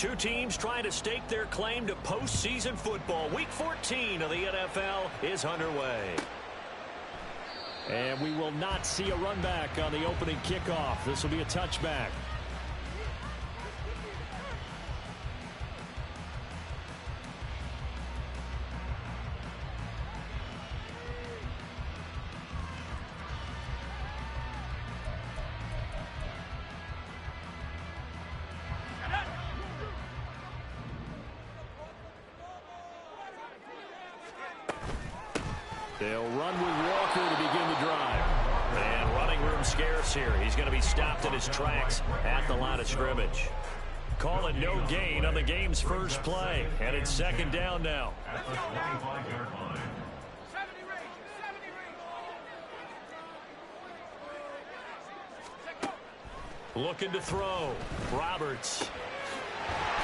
Two teams trying to stake their claim to postseason football. Week 14 of the NFL is underway. And we will not see a run back on the opening kickoff. This will be a touchback. They'll run with Walker to begin the drive. And running room scarce here. He's going to be stopped in his tracks at the line of scrimmage. Call it no gain on the game's first play. And it's second down now. Looking to throw. Roberts.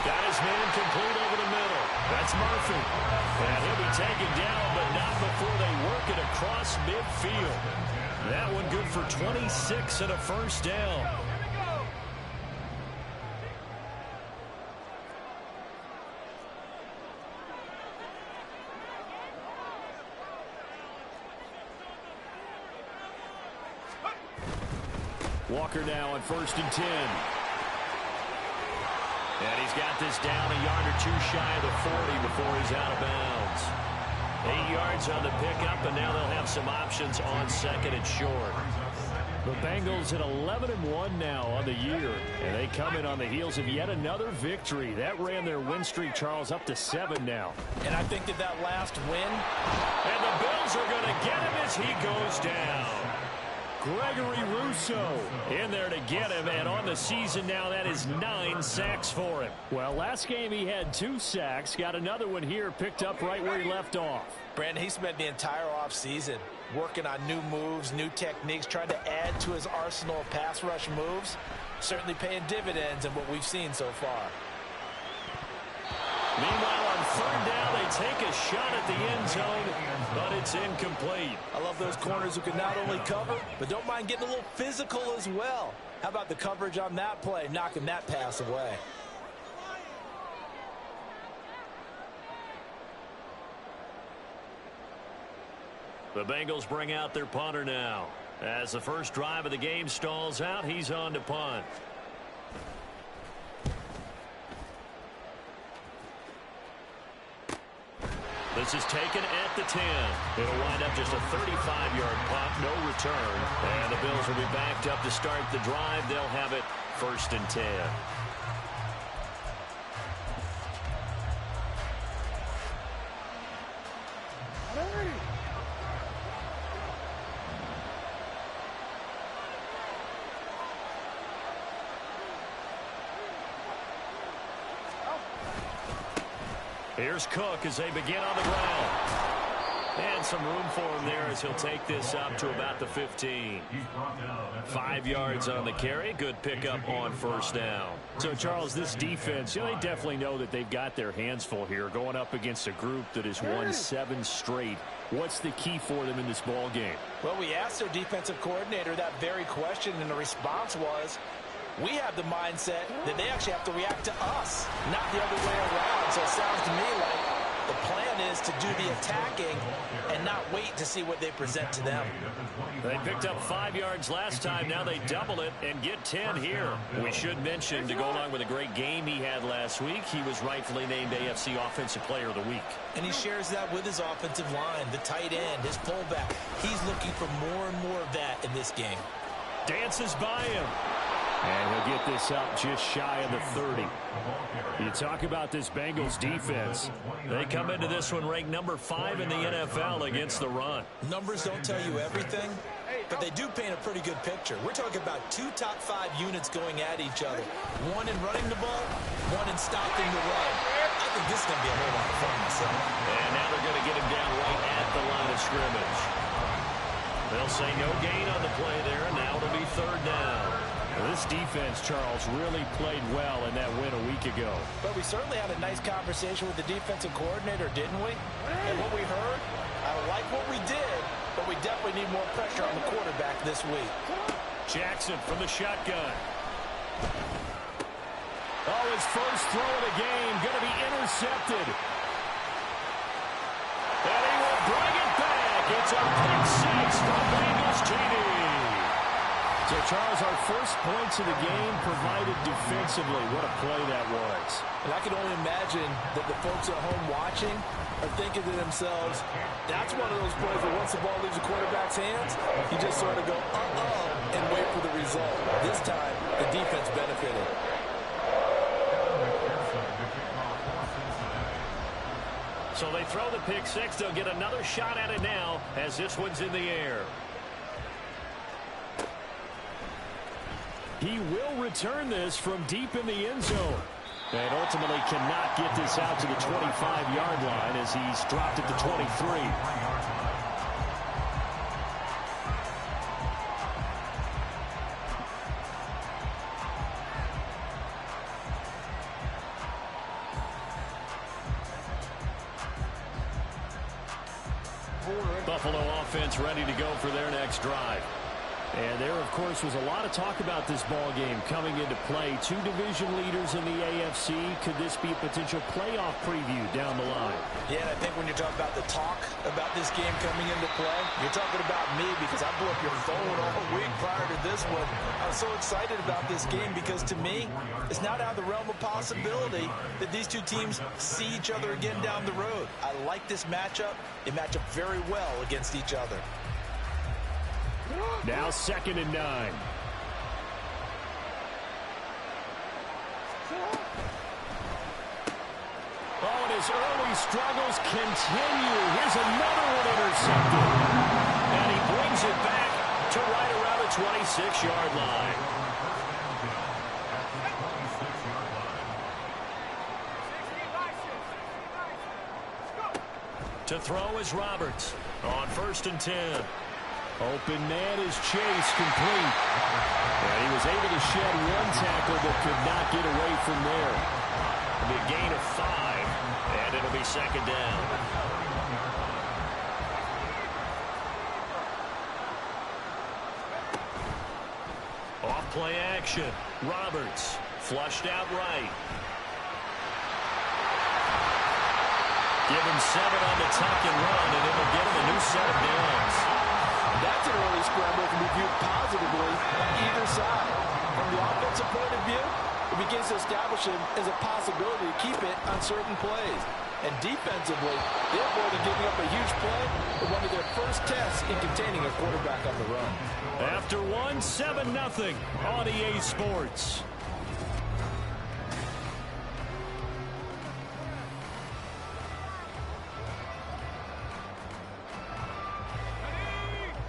Got his man complete over the middle. That's Murphy. And he'll be taken down, but not before they work it across midfield. That one good for 26 and a first down. Walker now on 1st and 10. And he's got this down a yard or two shy of the 40 before he's out of bounds. 8 yards on the pickup, and now they'll have some options on second and short. The Bengals at 11-1 now on the year, and they come in on the heels of yet another victory. That ran their win streak, Charles, up to 7 now. And I think that last win. And the Bills are going to get him as he goes down. Gregory Rousseau in there to get him, and on the season now, that is 9 sacks for him. Well, last game he had 2 sacks, got another one here, picked up right where he left off. Brandon, he spent the entire offseason working on new moves, new techniques, trying to add to his arsenal of pass rush moves. Certainly paying dividends in what we've seen so far. Meanwhile, on third down, they take a shot at the end zone, but it's incomplete. I love those corners who can not only cover, but don't mind getting a little physical as well. How about the coverage on that play, knocking that pass away? The Bengals bring out their punter now. As the first drive of the game stalls out, he's on to punt. This is taken at the 10. It'll wind up just a 35-yard punt, no return. And the Bills will be backed up to start the drive. They'll have it 1st and 10. Here's Cook as they begin on the ground. And some room for him there as he'll take this up to about the 15. 5 yards on the carry. Good pickup on first down. So, Charles, this defense, they definitely know that they've got their hands full here going up against a group that has won 7 straight. What's the key for them in this ball game? Well, we asked their defensive coordinator that very question, and the response was, we have the mindset that they actually have to react to us, not the other way around. So it sounds to me like the plan is to do the attacking and not wait to see what they present to them. They picked up 5 yards last time. Now they double it and get 10 here. We should mention, to go along with a great game he had last week, he was rightfully named AFC Offensive Player of the Week. And he shares that with his offensive line, the tight end, his fullback. He's looking for more and more of that in this game. Dances by him. And he'll get this up just shy of the 30. You talk about this Bengals defense. They come into this one ranked number 5 in the NFL against the run. Numbers don't tell you everything, but they do paint a pretty good picture. We're talking about 2 top 5 units going at each other. One in running the ball, one in stopping the run. I think this is going to be a whole lot of fun myself. And now they're going to get him down right at the line of scrimmage. They'll say no gain on the play there, and now it'll be third down. This defense, Charles, really played well in that win a week ago. But we certainly had a nice conversation with the defensive coordinator, didn't we? And what we heard, I like what we did, but we definitely need more pressure on the quarterback this week. Jackson from the shotgun. Oh, his first throw of the game going to be intercepted. And he will bring it back. It's a pick six for Bengals TD. So, Charles, our first points of the game provided defensively. What a play that was. And I can only imagine that the folks at home watching are thinking to themselves, that's one of those plays where once the ball leaves the quarterback's hands, you just sort of go, uh-oh, and wait for the result. This time, the defense benefited. So they throw the pick six. They'll get another shot at it now as this one's in the air. He will return this from deep in the end zone. And ultimately cannot get this out to the 25-yard line as he's dropped at the 23. Buffalo offense ready to go for their next drive. And there, of course, was a lot of talk about this ball game coming into play. Two division leaders in the AFC. Could this be a potential playoff preview down the line? Yeah, and I think when you're talking about the talk about this game coming into play, you're talking about me because I blew up your phone all week prior to this one. I was so excited about this game because, to me, it's not out of the realm of possibility that these two teams see each other again down the road. I like this matchup. They match up very well against each other. Now 2nd and 9. Oh, and his early struggles continue. Here's another one intercepted. And he brings it back to right around the 26-yard line. To throw is Roberts on 1st and 10. Open man is Chase, complete. And he was able to shed one tackle but could not get away from there. It'll be a gain of 5, and it'll be 2nd down. Off play action. Roberts flushed out right. Give him 7 on the tuck and run, and it'll get him a new set of downs. That's an early scramble can be viewed positively on either side. From the offensive point of view, it begins to establish him as a possibility to keep it on certain plays. And defensively, they avoided giving up a huge play in one of their first tests in containing a quarterback on the run. After 7-0 on EA Sports.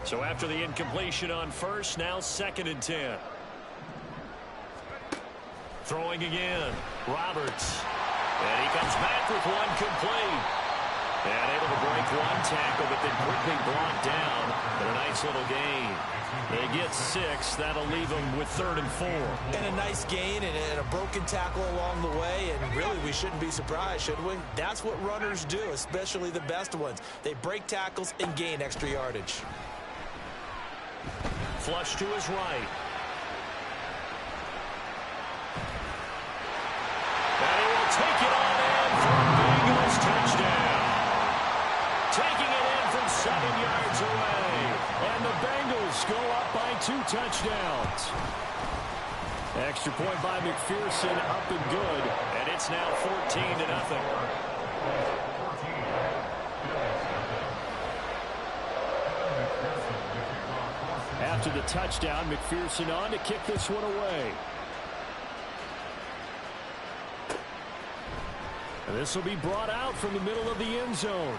So after the incompletion on 1st, now 2nd and 10. Throwing again. Roberts. And he comes back with one complete. And able to break one tackle, but then quickly brought down. But a nice little gain. They get 6. That'll leave them with 3rd and 4. And a nice gain and a broken tackle along the way. And really, we shouldn't be surprised, should we? That's what runners do, especially the best ones. They break tackles and gain extra yardage. Flush to his right. And he will take it on in for a Bengals touchdown. Taking it in from 7 yards away. And the Bengals go up by 2 touchdowns. Extra point by McPherson, up and good. And it's now 14-0. After the touchdown, McPherson on to kick this one away. And this will be brought out from the middle of the end zone.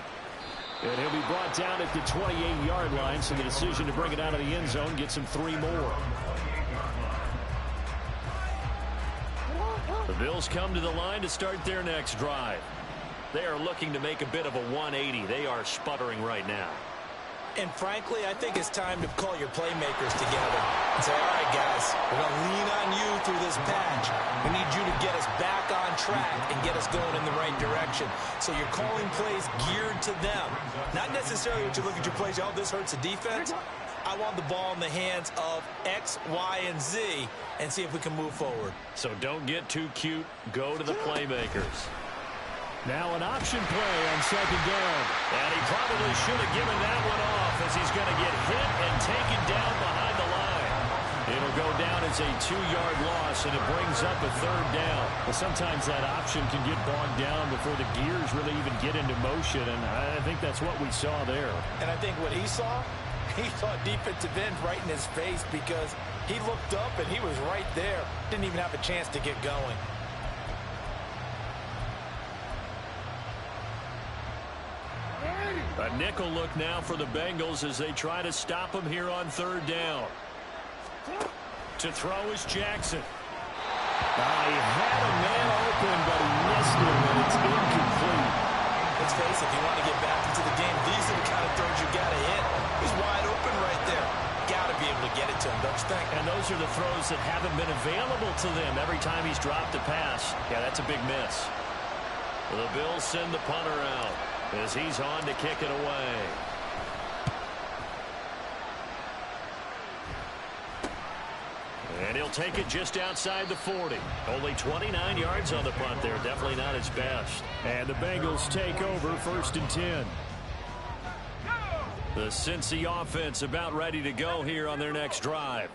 And he'll be brought down at the 28-yard line, so the decision to bring it out of the end zone gets him 3 more. The Bills come to the line to start their next drive. They are looking to make a bit of a 180. They are sputtering right now. And frankly, I think it's time to call your playmakers together and say, all right, guys, we're going to lean on you through this patch. We need you to get us back on track and get us going in the right direction. So you're calling plays geared to them. Not necessarily what you look at your plays, oh, this hurts the defense. I want the ball in the hands of X, Y, and Z and see if we can move forward. So don't get too cute. Go to the playmakers. Now an option play on second down. And he probably should have given that one off as he's going to get hit and taken down behind the line. It'll go down as a 2-yard loss, and it brings up a third down. Well, sometimes that option can get bogged down before the gears really even get into motion, and I think that's what we saw there. And I think what he saw defensive end right in his face because he looked up and he was right there. Didn't even have a chance to get going. A nickel look now for the Bengals as they try to stop him here on third down. To throw is Jackson. He had a man open, but he missed him, and it's incomplete. Let's face it, if you want to get back into the game, these are the kind of throws you got to hit. He's wide open right there. Got to be able to get it to him, don't you think? And those are the throws that haven't been available to them every time he's dropped a pass. Yeah, that's a big miss. The Bills send the punter out as he's on to kick it away. And he'll take it just outside the 40. Only 29 yards on the punt there. Definitely not his best. And the Bengals take over 1st and 10. The Cincy offense about ready to go here on their next drive.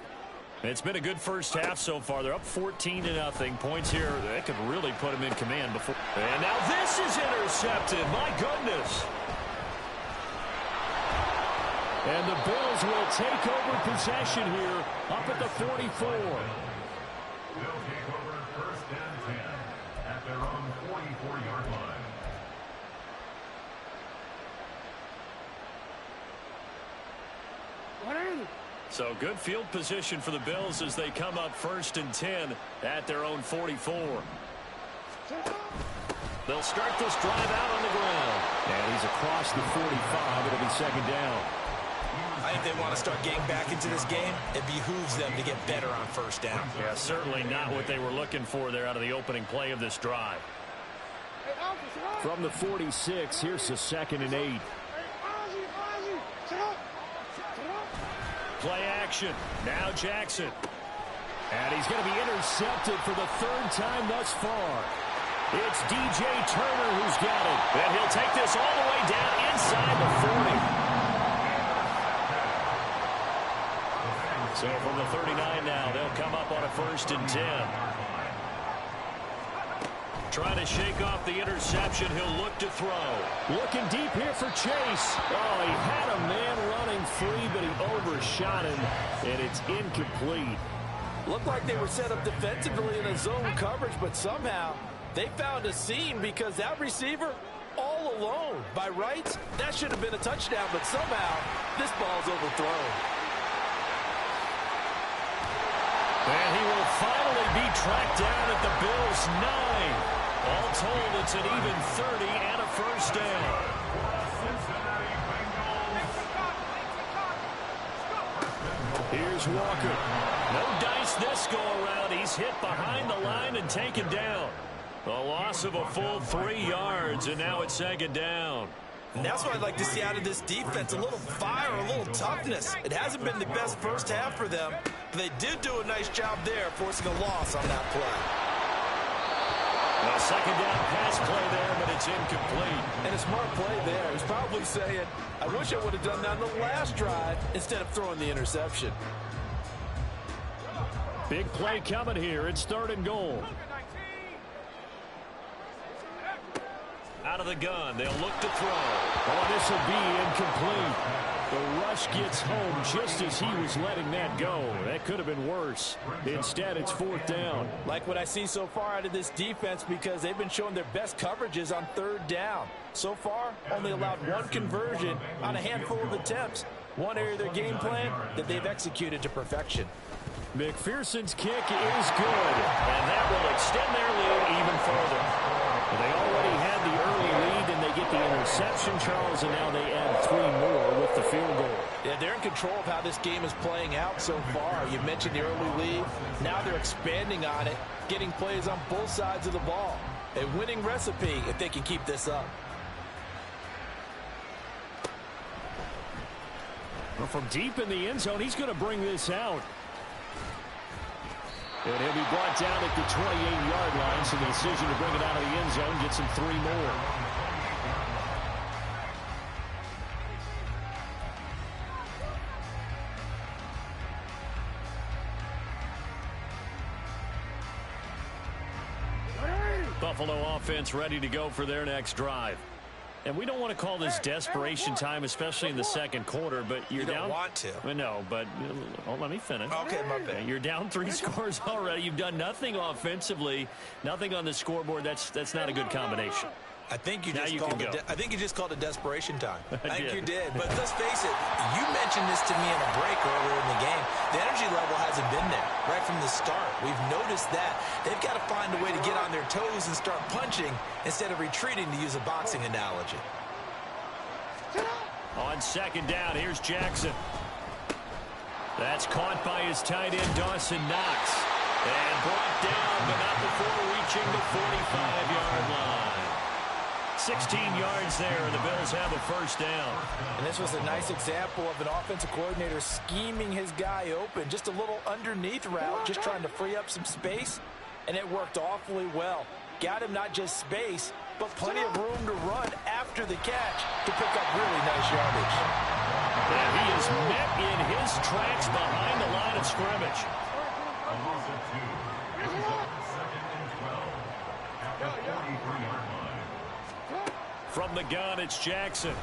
It's been a good first half so far. They're up 14-0. Points here that could really put them in command before. And now this is intercepted. My goodness. And the Bills will take over possession here up at the 44. They'll take over 1st and 10 at their own 44-yard line. So good field position for the Bills as they come up 1st and 10 at their own 44. They'll start this drive out on the ground. And he's across the 45. It'll be 2nd down. I think they want to start getting back into this game. It behooves them to get better on 1st down. Yeah, certainly not what they were looking for there out of the opening play of this drive. From the 46, here's the 2nd and 8. Play action. Now Jackson. And he's going to be intercepted for the 3rd time thus far. It's DJ Turner who's got it. And he'll take this all the way down inside the 40. So from the 39 now, they'll come up on a 1st and 10. Trying to shake off the interception. He'll look to throw. Looking deep here for Chase. Oh, he had a man running free, but he overshot him, and it's incomplete. Looked like they were set up defensively in a zone coverage, but somehow they found a seam because that receiver all alone. By rights, that should have been a touchdown, but somehow this ball's overthrown. And he will finally be tracked down at the Bills' 9. All told, it's an even 30 and a 1st down. Here's Walker. No dice this go-around. He's hit behind the line and taken down. A loss of a full 3 yards, and now it's 2nd down. And that's what I'd like to see out of this defense, a little fire, a little toughness. It hasn't been the best first half for them, but they did do a nice job there, forcing a loss on that play. A 2nd down pass play there, but it's incomplete. And a smart play there. He's probably saying, I wish I would have done that on the last drive instead of throwing the interception. Big play coming here. It's 3rd and goal. Out of the gun. They'll look to throw. Oh, this will be incomplete. The rush gets home just as he was letting that go. That could have been worse. Instead, it's 4th down. Like what I see so far out of this defense because they've been showing their best coverages on 3rd down. So far, only allowed 1 conversion on a handful of attempts. One area of their game plan that they've executed to perfection. McPherson's kick is good. And that will extend their lead even further. They already had the early lead, and they get the interception, Charles, and now they add 3 more with the field goal. Yeah, they're in control of how this game is playing out so far. You mentioned the early lead. Now they're expanding on it, getting plays on both sides of the ball. A winning recipe if they can keep this up. Well, from deep in the end zone, he's going to bring this out. And he'll be brought down at the 28-yard line, so the decision to bring it out of the end zone gets him 3 more. Buffalo offense ready to go for their next drive. And we don't want to call this desperation time, especially in the second quarter, but you're down. You don't want to. No, but let me finish. Okay, my bad. You're down 3 scores already. You've done nothing offensively, nothing on the scoreboard. That's not a good combination. I think you just called it desperation time. I think you did. But let's face it, you mentioned this to me in a break earlier in the game. The energy level hasn't been there right from the start. We've noticed that. They've got to find a way to get on their toes and start punching instead of retreating, to use a boxing analogy. On second down, here's Jackson. That's caught by his tight end, Dawson Knox. And brought down, but not before reaching the 45-yard line. 16 yards there, and the Bills have a first down. And this was a nice example of an offensive coordinator scheming his guy open. Just a little underneath route, just trying to free up some space, and it worked awfully well. Got him not just space, but plenty of room to run after the catch to pick up really nice yardage. And he is met in his tracks behind the line of scrimmage. A loss of 2. This is up 2nd and 12 at the 43-yard line. From the gun, it's Jackson.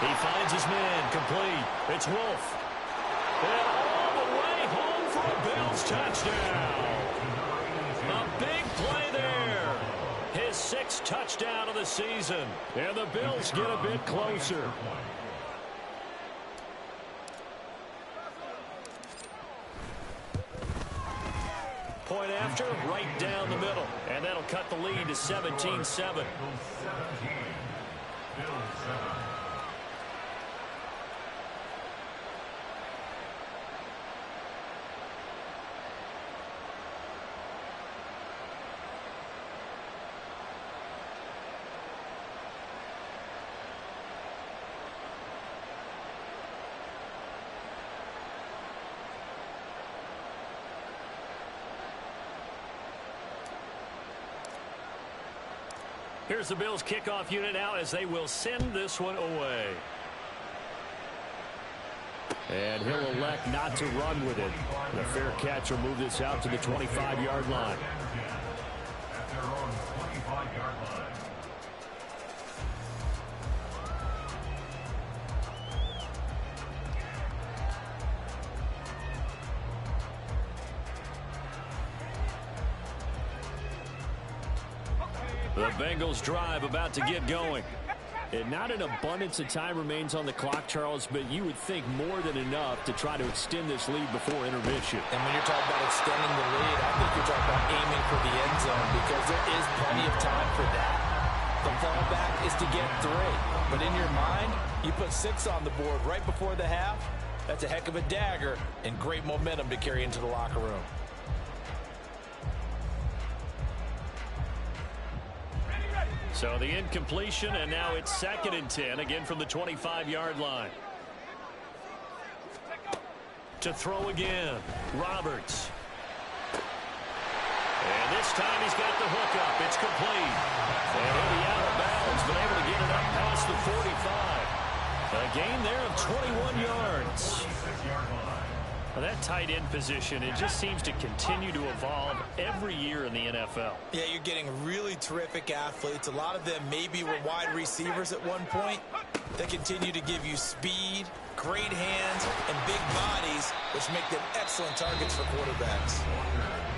He finds his man, complete. It's Wolf. And all the way home for a Bills touchdown. A big play there. His 6th touchdown of the season. And the Bills get a bit closer. Point after, right down the middle. And that'll cut the lead to 17-7. Bills 17. Bills 7. Here's the Bills kickoff unit now as they will send this one away. And he'll elect not to run with it. The fair catch will move this out to the 25-yard line. At their own 25-yard line. The Bengals drive about to get going. And not an abundance of time remains on the clock, Charles, but you would think more than enough to try to extend this lead before intermission. And when you're talking about extending the lead, I think you're talking about aiming for the end zone because there is plenty of time for that. The fallback is to get 3. But in your mind, you put 6 on the board right before the half. That's a heck of a dagger and great momentum to carry into the locker room. So the incompletion, and now it's 2nd and 10, again from the 25-yard line. To throw again, Roberts. And this time he's got the hook up. It's complete. And he'll be out of bounds, but able to get it up past the 45. A gain there of 21 yards. Well, that tight end position, it just seems to continue to evolve every year in the NFL. Yeah, you're getting really terrific athletes. A lot of them maybe were wide receivers at one point. They continue to give you speed, great hands, and big bodies, which make them excellent targets for quarterbacks.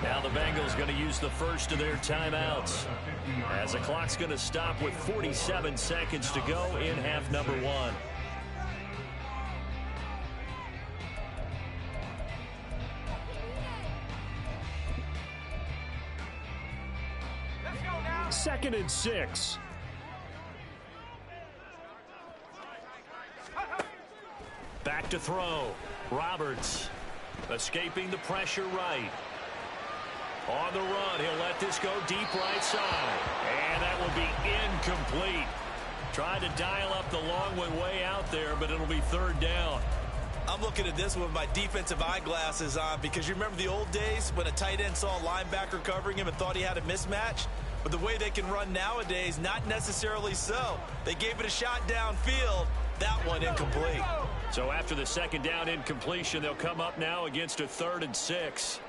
Now the Bengals going to use the first of their timeouts, as the clock's going to stop with 47 seconds to go in half number 1. Second and 6. Back to throw. Roberts escaping the pressure right. On the run, he'll let this go deep right side. And that will be incomplete. Tried to dial up the long one way out there, but it'll be third down. I'm looking at this with my defensive eyeglasses on because you remember the old days when a tight end saw a linebacker covering him and thought he had a mismatch? But the way they can run nowadays, not necessarily so. They gave it a shot downfield. That one incomplete. So after the second down incompletion, they'll come up now against a 3rd and 6.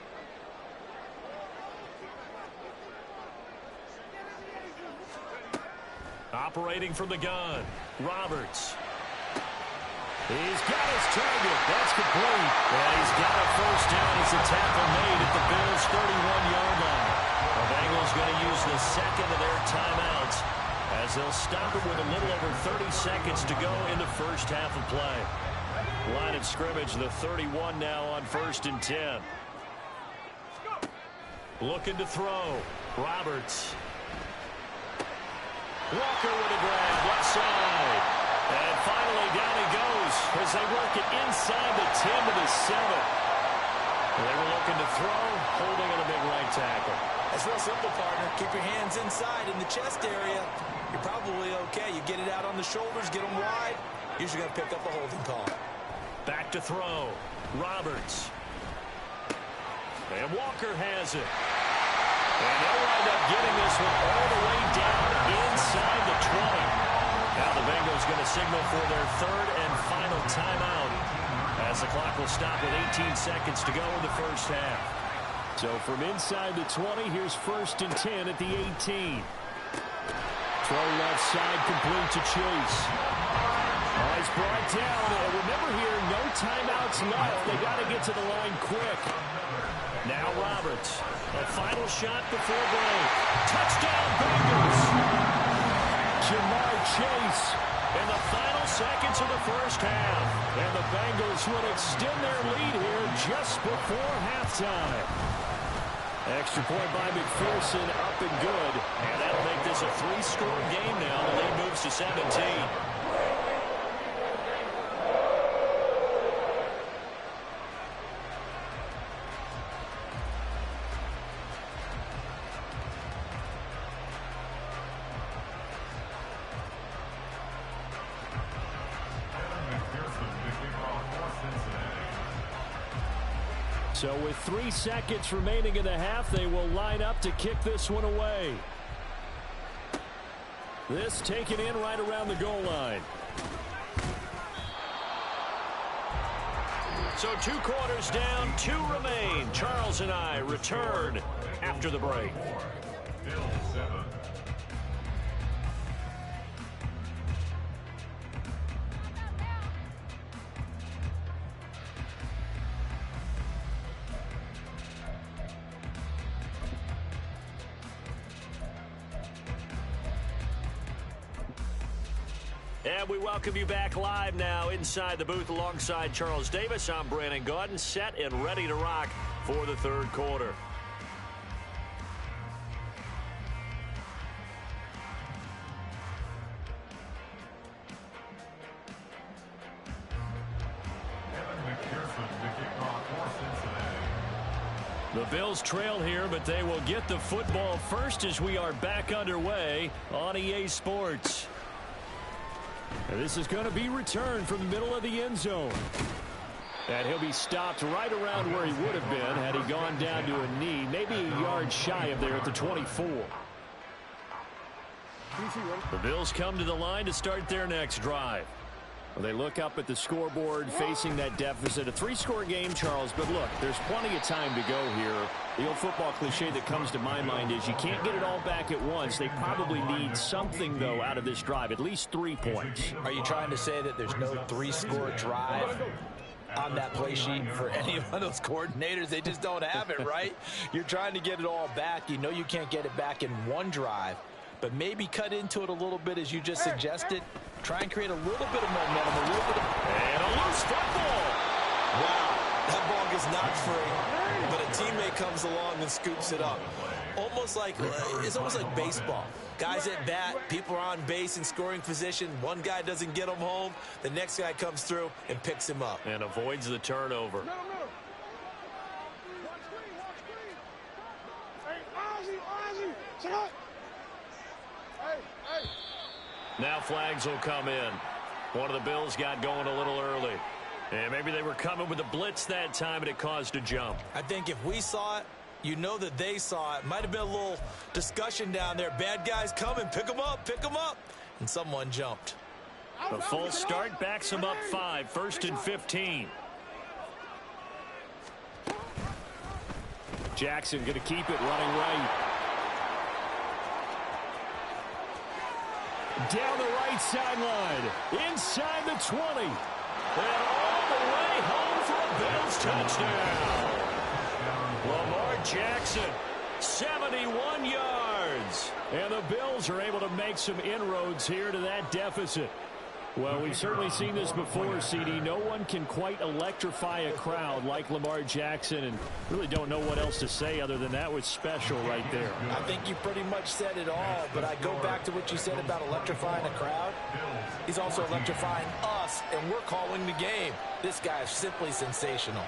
Operating from the gun, Roberts. He's got his target. That's complete. And he's got a first down as a tackle made at the Bills' 31-yard line. The Bengals going to use the second of their timeouts as they'll stop it with a little over 30 seconds to go in the first half of play. Line of scrimmage, the 31 now on 1st and 10. Looking to throw. Roberts. Walker with a grab, left side. And finally down he goes as they work it inside the 10 to the 7. They were looking to throw, holding on a big right tackle. It's real simple, partner. Keep your hands inside in the chest area. You're probably okay. You get it out on the shoulders, get them wide. Usually going to pick up a holding call. Back to throw. Roberts. And Walker has it. And they'll wind up getting this one all the way down inside the 20. Now the Bengals going to signal for their 3rd and final timeout as the clock will stop with 18 seconds to go in the first half. So from inside the 20, here's 1st and 10 at the 18. Throw left side complete to Chase. Oh, he's brought down. And remember here, no timeouts left. They got to get to the line quick. Now Roberts. A final shot before break. Touchdown Bengals. Jamar Chase in the final seconds of the first half. And the Bengals would extend their lead here just before halftime. Extra point by McPherson, up and good. And that'll make this a 3-score game now. The lead moves to 17. So with 3 seconds remaining in the half, they will line up to kick this one away. This taken in right around the goal line. So 2 quarters down, 2 remain. Charles and I return after the break. Bills 7. And we welcome you back live now inside the booth alongside Charles Davis. I'm Brandon Gaudin, set and ready to rock for the 3rd quarter. The Bills trail here, but they will get the football first as we are back underway on EA Sports. And this is going to be returned from the middle of the end zone. And he'll be stopped right around where he would have been had he gone down to a knee, maybe a yard shy of there at the 24. The Bills come to the line to start their next drive. Well, they look up at the scoreboard facing that deficit. A 3-score game, Charles, but look, there's plenty of time to go here. The old football cliche that comes to my mind is you can't get it all back at once. They probably need something, though, out of this drive, at least 3 points. Are you trying to say that there's no 3-score drive on that play sheet for any of those coordinators? They just don't have it, right? You're trying to get it all back. You know you can't get it back in one drive, but maybe cut into it a little bit as you just suggested. Try and create a little bit of momentum, a little bit of... And a loose football. Wow, that ball gets knocked free, but a teammate comes along and scoops it up. It's almost like baseball. Guys at bat, people are on base in scoring position. One guy doesn't get him home. The next guy comes through and picks him up. And avoids the turnover. Now flags will come in. One of the Bills got going a little early. And maybe they were coming with a blitz that time, and it caused a jump. I think if we saw it, you know that they saw it. Might have been a little discussion down there. Bad guys coming. Pick them up. Pick them up. And someone jumped. The full start backs them up 5. 1st and 15. Jackson going to keep it running right. Down the right sideline. Inside the 20. And all the way home for a Bills touchdown. Lamar Jackson, 71 yards. And the Bills are able to make some inroads here to that deficit. Well, we've certainly seen this before, CD. No one can quite electrify a crowd like Lamar Jackson, and really don't know what else to say other than that was special right there. I think you pretty much said it all, but I go back to what you said about electrifying a crowd. He's also electrifying us, and we're calling the game. This guy is simply sensational.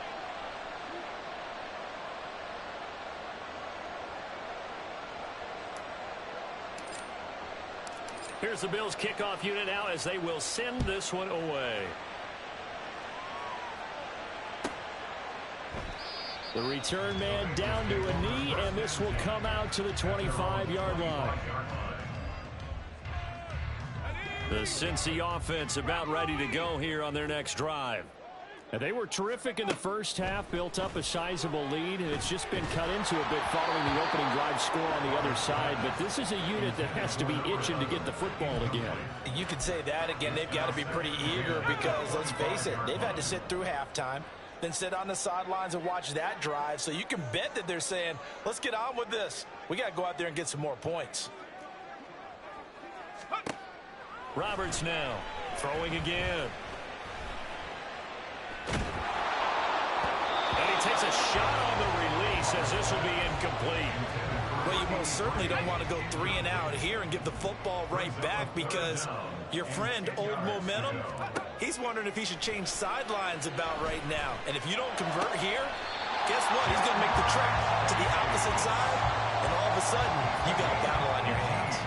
Here's the Bills kickoff unit now as they will send this one away. The return man down to a knee, and this will come out to the 25-yard line. The Cincy offense about ready to go here on their next drive. And they were terrific in the first half, built up a sizable lead, and it's just been cut into a bit following the opening drive score on the other side. But this is a unit that has to be itching to get the football again. You could say that again. They've got to be pretty eager because, let's face it, they've had to sit through halftime, then sit on the sidelines and watch that drive. So you can bet that they're saying, let's get on with this. We got to go out there and get some more points. Roberts now throwing again. And he takes a shot on the release as this will be incomplete. Well, you most certainly don't want to go 3 and out here and give the football right back because your friend, Old Momentum, he's wondering if he should change sidelines about right now. And if you don't convert here, guess what? He's going to make the trek to the opposite side, and all of a sudden, you got a battle on your hands.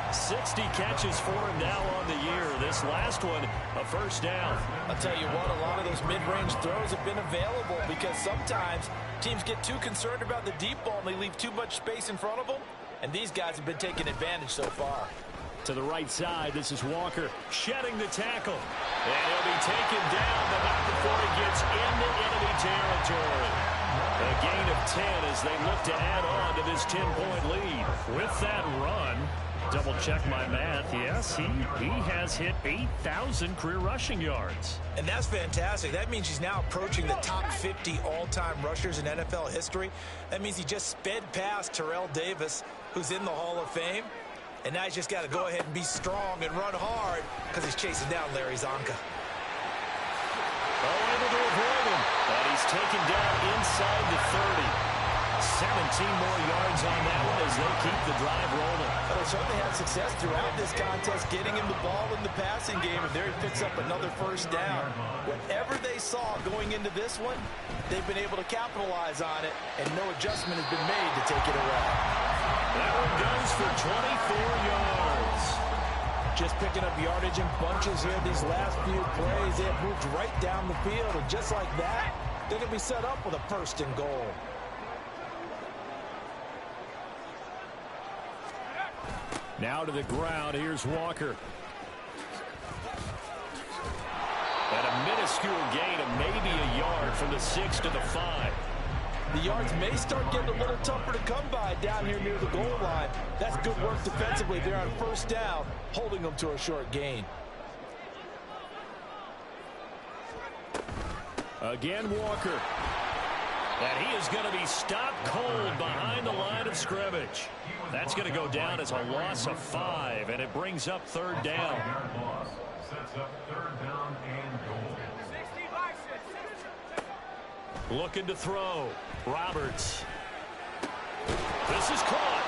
60 catches for him now on the year. This last one, a first down. I'll tell you what, a lot of those mid-range throws have been available because sometimes teams get too concerned about the deep ball and they leave too much space in front of them, and these guys have been taking advantage so far. To the right side, this is Walker shedding the tackle. And he'll be taken down, but not before he gets into enemy territory. A gain of 10 as they look to add on to this 10-point lead. With that run, double check my math. Yes, he has hit 8,000 career rushing yards. And that's fantastic. That means he's now approaching the top 50 all-time rushers in NFL history. That means he just sped past Terrell Davis, who's in the Hall of Fame. And now he's just got to go ahead and be strong and run hard because he's chasing down Larry Zonka. Oh, able to avoid him. But he's taken down inside the 30. 17 more yards on that one as they keep the drive rolling. Well, they certainly had success throughout this contest getting him the ball in the passing game, and there he picks up another first down. Whatever they saw going into this one, they've been able to capitalize on it, and no adjustment has been made to take it away. That one goes for 24 yards. Just picking up yardage in bunches here these last few plays. They have moved right down the field, and just like that, they're going to be set up with a first and goal. Now to the ground. Here's Walker. And a minuscule gain of maybe a yard from the 6 to the 5. The yards may start getting a little tougher to come by down here near the goal line. That's good work defensively there on first down, holding them to a short gain. Again, Walker. And he is going to be stopped cold behind the line of scrimmage. That's going to go down as a loss of 5, and it brings up third down. Sets up third down and goal. Looking to throw. Roberts. This is caught.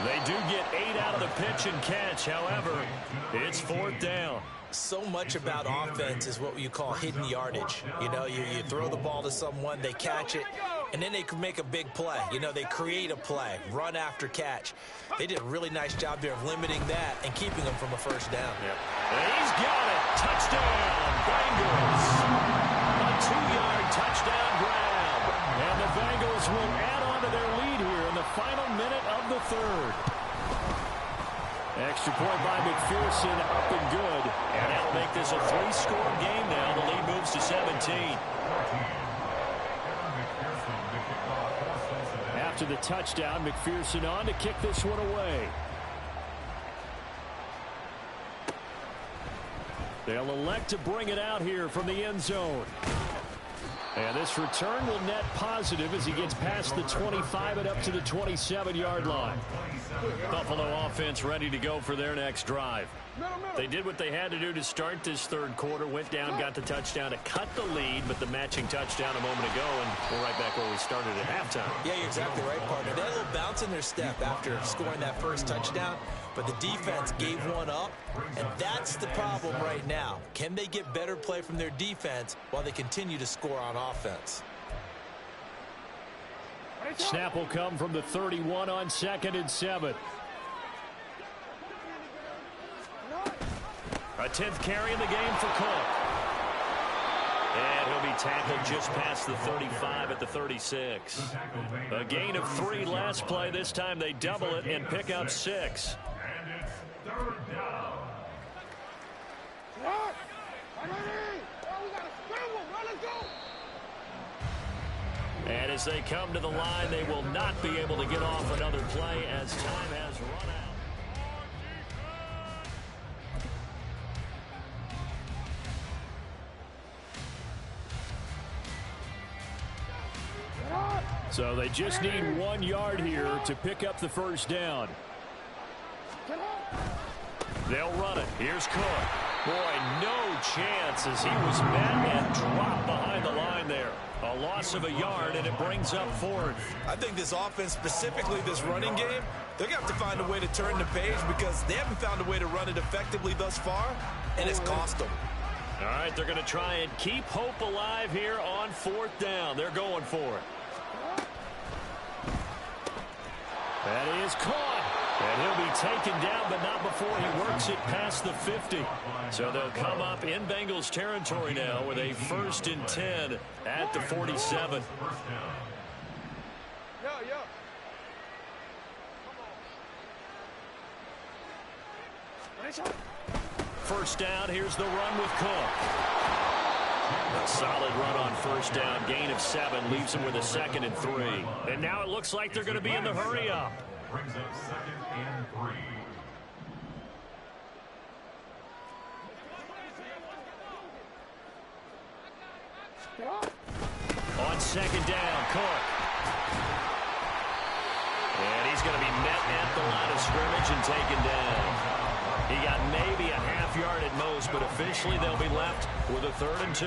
They do get 8 out of the pitch and catch. However, it's fourth down. So much about offense is what you call hidden yardage. You know, you throw the ball to someone, they catch it, And then they could make a big play. You know, they create a play, run after catch. They did a really nice job there of limiting that and keeping them from a first down. Yep. And he's got it. Touchdown, Bengals. A 2-yard touchdown grab. And the Bengals will add on to their lead here in the final minute of the third. Extra point by McPherson, up and good. And that'll make this a 3-score game now. The lead moves to 17. After the touchdown, McPherson on to kick this one away. They'll elect to bring it out here from the end zone. And this return will net positive as he gets past the 25 and up to the 27-yard line. Buffalo offense ready to go for their next drive. They did what they had to do to start this third quarter, went down, got the touchdown to cut the lead, but the matching touchdown a moment ago, and we're right back where we started at halftime. Yeah, you're exactly right, partner. They had a little bounce in their step after scoring that first touchdown, but the defense gave one up, and that's the problem right now. Can they get better play from their defense while they continue to score on offense? Snap will come from the 31 on 2nd and 7. A 10th carry in the game for Cook. And he'll be tackled just past the 35 at the 36. A gain of 3 last play. This time they double it and pick up 6. And it's third down. And as they come to the line, they will not be able to get off another play as time has run out. So they just need 1 yard here to pick up the first down. They'll run it. Here's Cook. Boy, no chance as he was met and dropped behind the line there. A loss of a yard, and it brings up 4th. I think this offense, specifically this running game, they're going to have to find a way to turn the page because they haven't found a way to run it effectively thus far, and it's cost them. All right, they're going to try and keep hope alive here on 4th down. They're going for it. That is caught. And he'll be taken down, but not before he works it past the 50. So they'll come up in Bengals territory now with a 1st and 10 at the 47. First down, here's the run with Cook. A solid run on first down, gain of 7, leaves him with a 2nd and 3. And now it looks like they're going to be in the hurry up. Brings up 2nd and 3. On 2nd down, Cook. And he's going to be met at the line of scrimmage and taken down. He got maybe a half yard at most, but officially they'll be left with a 3rd and 2.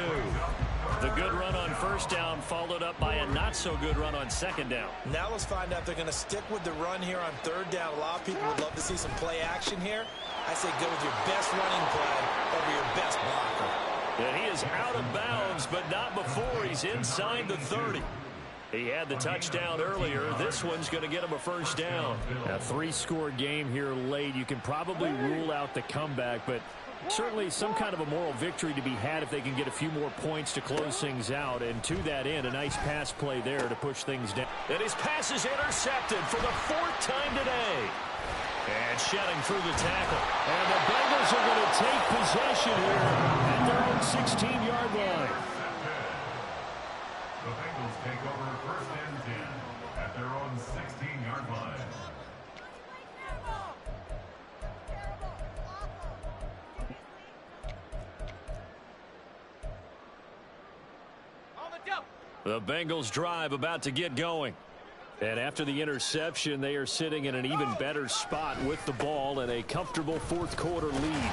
The good run on first down followed up by a not-so-good run on 2nd down. Now let's find out if they're going to stick with the run here on 3rd down. A lot of people would love to see some play action here. I say go with your best running play over your best blocker. And he is out of bounds, but not before he's inside the 30. He had the touchdown earlier. This one's going to get him a first down. A 3-score game here late. You can probably rule out the comeback, but certainly some kind of a moral victory to be had if they can get a few more points to close things out. And to that end, a nice pass play there to push things down. And his pass is intercepted for the 4th time today. And shedding through the tackle. And the Bengals are going to take possession here at their own 16-yard line. The Bengals take over 1st and 10 at their own 16-yard line. The Bengals drive about to get going. And after the interception, they are sitting in an even better spot with the ball and a comfortable 4th quarter lead.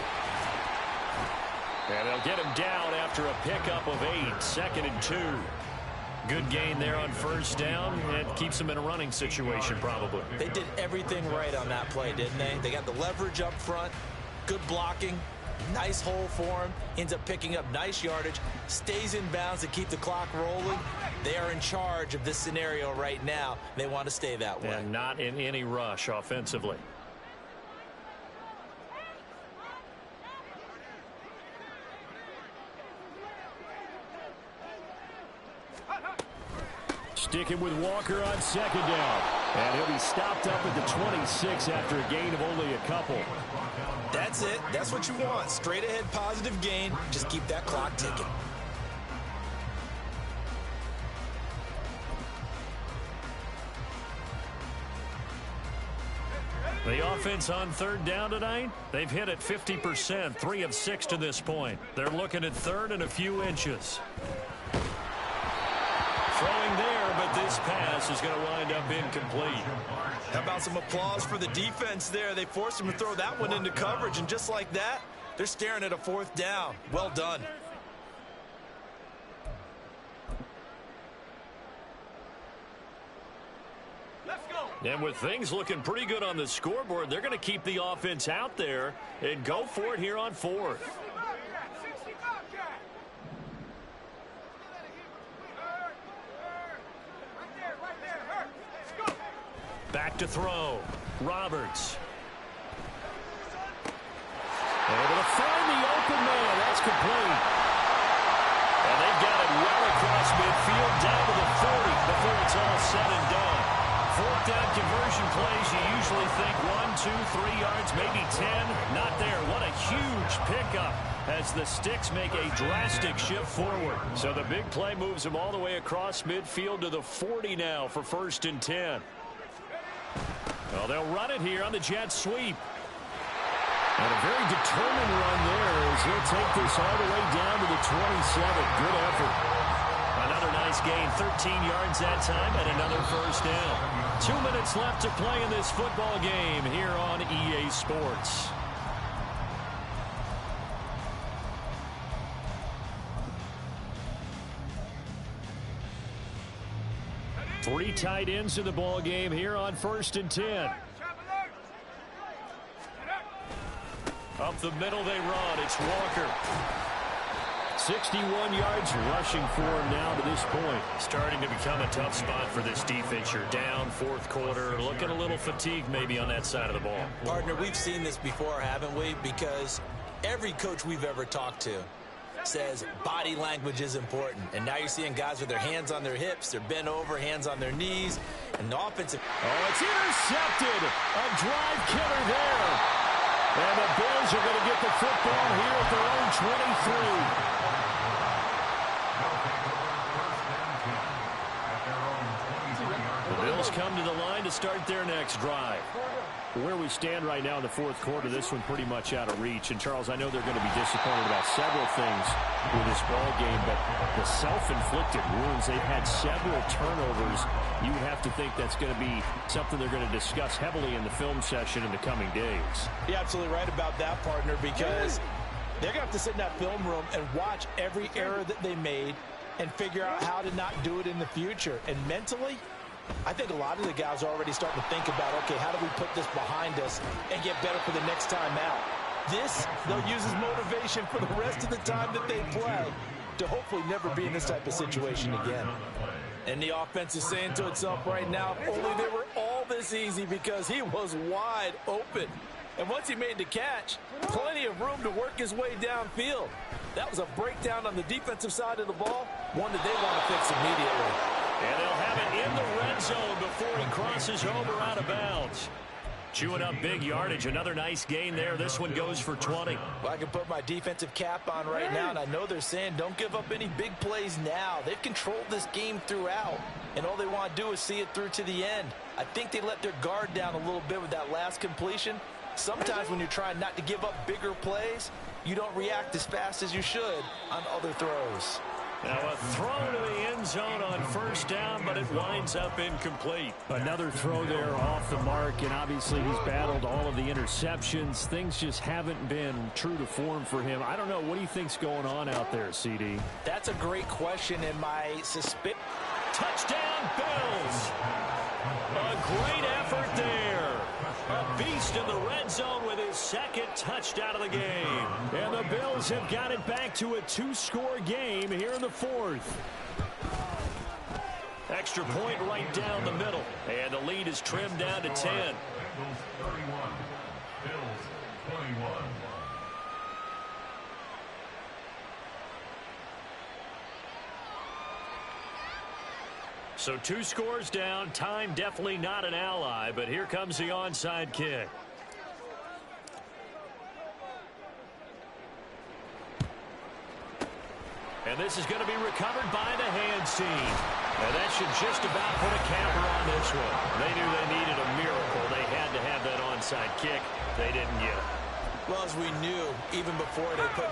And they'll get him down after a pickup of 8, 2nd and 2. Good gain there on first down, and keeps them in a running situation probably. They did everything right on that play, didn't they? They got the leverage up front, good blocking, Nice hole for him. Ends up picking up nice yardage. Stays in bounds to keep the clock rolling. They are in charge of this scenario right now. They want to stay that way. And not in any rush offensively. Sticking with Walker on second down. And he'll be stopped up at the 26 after a gain of only a couple. That's it. That's what you want. Straight ahead positive gain. Just keep that clock ticking. The offense on third down tonight, they've hit it 50%, 3 of 6 to this point. They're looking at third and a few inches. Throwing there, but this pass is going to wind up incomplete. How about some applause for the defense there? They forced him to throw that one into coverage, and just like that, they're staring at a fourth down. Well done. And with things looking pretty good on the scoreboard, they're going to keep the offense out there and go for it here on fourth. Back to throw. Roberts. Able to find the open man. That's complete. And they've got it well across midfield down to the 40 before it's all said and done. Fourth down conversion plays, you usually think 1, 2, 3 yards, maybe 10. Not there. What a huge pickup as the Sticks make a drastic shift forward. So the big play moves them all the way across midfield to the 40 now for 1st and 10. Well, they'll run it here on the jet sweep. And a very determined run there as he'll take this all the way down to the 27. Good effort. Another nice gain, 13 yards that time, and another first down. 2 minutes left to play in this football game here on EA Sports. Three tight ends in the ball game here on 1st and 10. Up the middle they run. It's Walker. 61 yards rushing for him now to this point. Starting to become a tough spot for this defense. You're down 4th quarter. Looking a little fatigued maybe on that side of the ball. Partner, we've seen this before, haven't we? Because every coach we've ever talked to says body language is important. And now you're seeing guys with their hands on their hips, they're bent over, hands on their knees, and the offensive... Oh, it's intercepted. A drive killer there. And the Bills are going to get the football here at their own 23. The Bills come to the line to start their next drive. Where we stand right now in the 4th quarter, this one pretty much out of reach. And, Charles, I know they're going to be disappointed about several things with this ball game, but the self-inflicted wounds, they've had several turnovers. You would have to think that's going to be something they're going to discuss heavily in the film session in the coming days. You're absolutely right about that, partner, because they're going to have to sit in that film room and watch every error that they made and figure out how to not do it in the future. And mentally, I think a lot of the guys are already starting to think about, okay, how do we put this behind us and get better for the next time out? This, they'll use as motivation for the rest of the time that they play to hopefully never be in this type of situation again. And the offense is saying to itself right now, if only they were all this easy, because he was wide open. And once he made the catch, plenty of room to work his way downfield. That was a breakdown on the defensive side of the ball, one that they want to fix immediately. And they'll have it in the red zone before he crosses over out of bounds. Chewing up big yardage. Another nice gain there. This one goes for 20. Well, I can put my defensive cap on right now, and I know they're saying don't give up any big plays now. They've controlled this game throughout, and all they want to do is see it through to the end. I think they let their guard down a little bit with that last completion. Sometimes when you're trying not to give up bigger plays, you don't react as fast as you should on other throws. Now a throw to the end zone on 1st down, but it winds up incomplete. Another throw there off the mark, and obviously he's battled all of the interceptions. Things just haven't been true to form for him. I don't know. What do you think's going on out there, CD? That's a great question, and my suspicion... Touchdown, Bills! A great effort there. A beast in the red zone with his second touchdown of the game. And the Bills have got it back to a 2-score game here in the fourth. Extra point right down the middle. And the lead is trimmed down to 10. Bengals 31, Bills 21. So 2 scores down. Time definitely not an ally, but here comes the onside kick. And this is going to be recovered by the hands team. And that should just about put a capper on this one. They knew they needed a miracle. They had to have that onside kick. They didn't get it. Well, as we knew, even before they put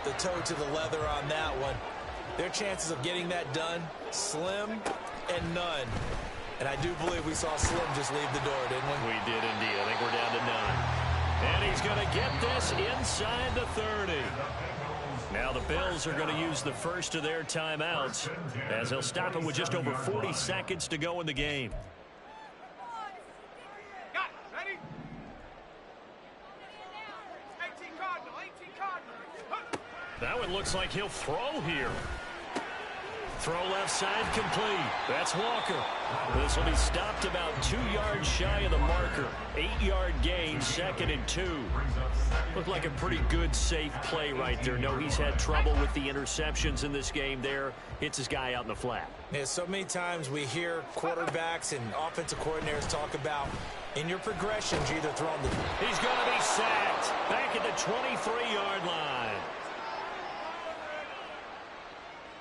the toe to the leather on that one, their chances of getting that done, slim and none. And I do believe we saw Slim just leave the door, didn't we? We did indeed. I think we're down to 9. And he's going to get this inside the 30. Now the Bills are going to use the first of their timeouts as they'll stop him with just over 40 seconds to go in the game. Got it. Ready? 18 Cardinal, 18 Cardinal. That one looks like he'll throw here. Throw left side complete. That's Walker. This will be stopped about 2 yards shy of the marker. 8-yard gain, 2nd and 2. Looked like a pretty good, safe play right there. No, he's had trouble with the interceptions in this game there. Hits his guy out in the flat. Yeah, so many times we hear quarterbacks and offensive coordinators talk about in your progressions, you're either throwing the... He's going to be sacked back at the 23-yard line.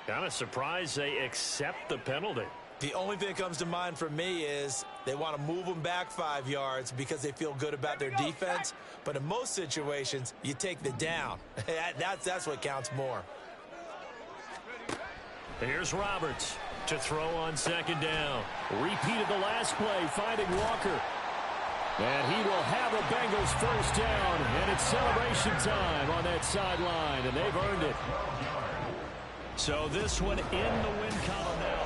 Kind of surprised they accept the penalty. The only thing that comes to mind for me is they want to move them back 5 yards because they feel good about their defense. But in most situations, you take the down. That's what counts more. Here's Roberts to throw on 2nd down. Repeated the last play, finding Walker. And he will have a Bengals first down. And it's celebration time on that sideline. And they've earned it. So this one in the win column now.